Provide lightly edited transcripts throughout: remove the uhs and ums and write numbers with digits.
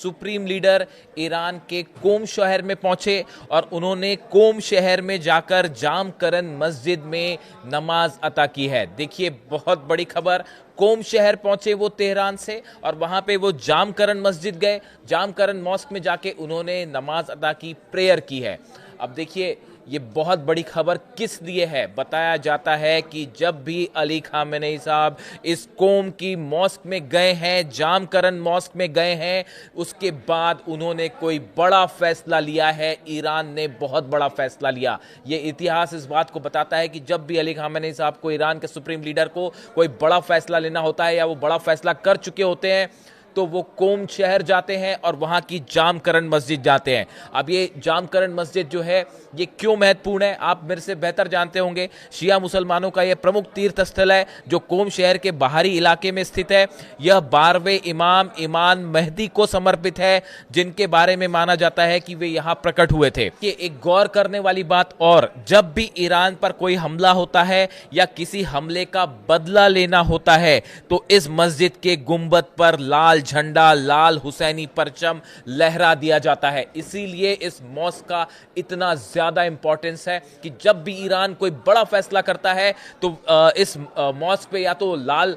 Supreme leader Iran के कोम शहर में पहुंचे और उन्होंने कोम शहर में जाकर जामकरन मस्जिद में नमाज अता की है। देखिए, बहुत बड़ी खबर, कोम शहर पहुंचे वो तेहरान से और वहां पे वो जामकरन मस्जिद गए, जामकरन मॉस्क में जाके उन्होंने नमाज अदा की, प्रेयर की है। अब देखिए, ये बहुत बड़ी खबर किस लिए है। बताया जाता है कि जब भी अली खामेनेई साहब इस कोम की मॉस्क में गए हैं, जामकरन मॉस्क में गए हैं, उसके बाद उन्होंने कोई बड़ा फैसला लिया है। ईरान ने बहुत बड़ा फैसला लिया। ये इतिहास इस बात को बताता है कि जब भी अली खामेनेई साहब को, ईरान के सुप्रीम लीडर को, कोई बड़ा फैसला लेना होता है या वो बड़ा फैसला कर चुके होते हैं तो वो कोम शहर जाते हैं और वहां की जामकरन मस्जिद जाते हैं। अब ये जामकरन मस्जिद जो है ये क्यों महत्वपूर्ण है, आप मेरे से बेहतर जानते होंगे। शिया मुसलमानों का यह प्रमुख तीर्थ स्थल है जो कोम शहर के बाहरी इलाके में स्थित है। यह 12वें इमाम इमाम मेहदी को समर्पित है, जिनके बारे में माना जाता है कि वे यहां प्रकट हुए थे। ये एक गौर करने वाली बात, और जब भी ईरान पर कोई हमला होता है या किसी हमले का बदला लेना होता है तो इस मस्जिद के गुंबद पर लाल झंडा, लाल हुसैनी परचम लहरा दिया जाता है। इसीलिए इस मॉस्क का इतना ज्यादा इंपॉर्टेंस है कि जब भी ईरान कोई बड़ा फैसला करता है तो इस मॉस्क पे या तो लाल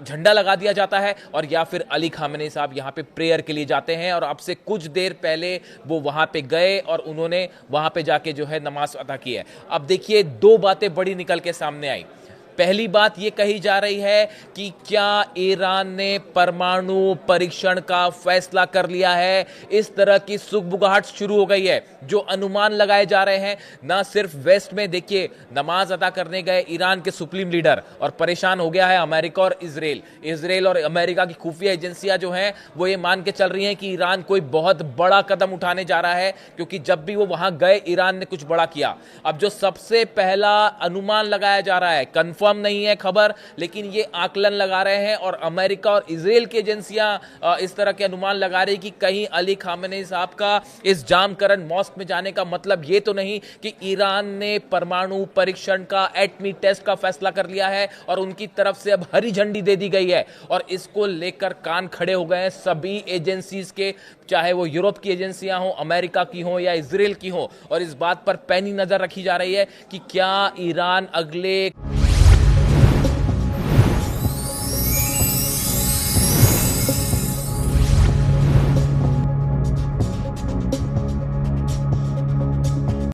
झंडा लगा दिया जाता है और या फिर अली खामेनेई साहब यहां पे प्रेयर के लिए जाते हैं। और अब से कुछ देर पहले वो वहां पे गए और उन्होंने वहां पे जाके जो है नमाज अदा की है। अब देखिए, दो बातें बड़ी निकल के सामने आई। पहली बात ये कही जा रही है कि क्या ईरान ने परमाणु परीक्षण का फैसला कर लिया है। इस तरह की सुगबुगाहट शुरू हो गई है। जो अनुमान लगाए जा रहे हैं, ना सिर्फ वेस्ट में, देखिए नमाज अदा करने गए ईरान के सुप्रीम लीडर और परेशान हो गया है अमेरिका और इजराइल और अमेरिका की खुफिया एजेंसियां जो हैं वो ये मान के चल रही हैं कि ईरान कोई बहुत बड़ा कदम उठाने जा रहा है, क्योंकि जब भी वो वहां गए ईरान ने कुछ बड़ा किया। अब जो सबसे पहला अनुमान लगाया जा रहा है, कंफर्म नहीं है खबर, लेकिन ये आकलन लगा रहे हैं और अमेरिका और इजराइल की एजेंसियां इस तरह के अनुमान लगा रही कि कहीं अली खामेनेई साहब का इस जामकरन मॉस्क में जाने का मतलब ये तो नहीं कि ईरान ने परमाणु परीक्षण का, एटमी टेस्ट का फैसला कर लिया है और उनकी तरफ से अब हरी झंडी दे दी गई है। और इसको लेकर कान खड़े हो गए हैं सभी एजेंसीज के, चाहे वो यूरोप की एजेंसियां हो, अमेरिका की हो या इजराइल की हो। और इस बात पर पैनी नजर रखी जा रही है कि क्या ईरान अगले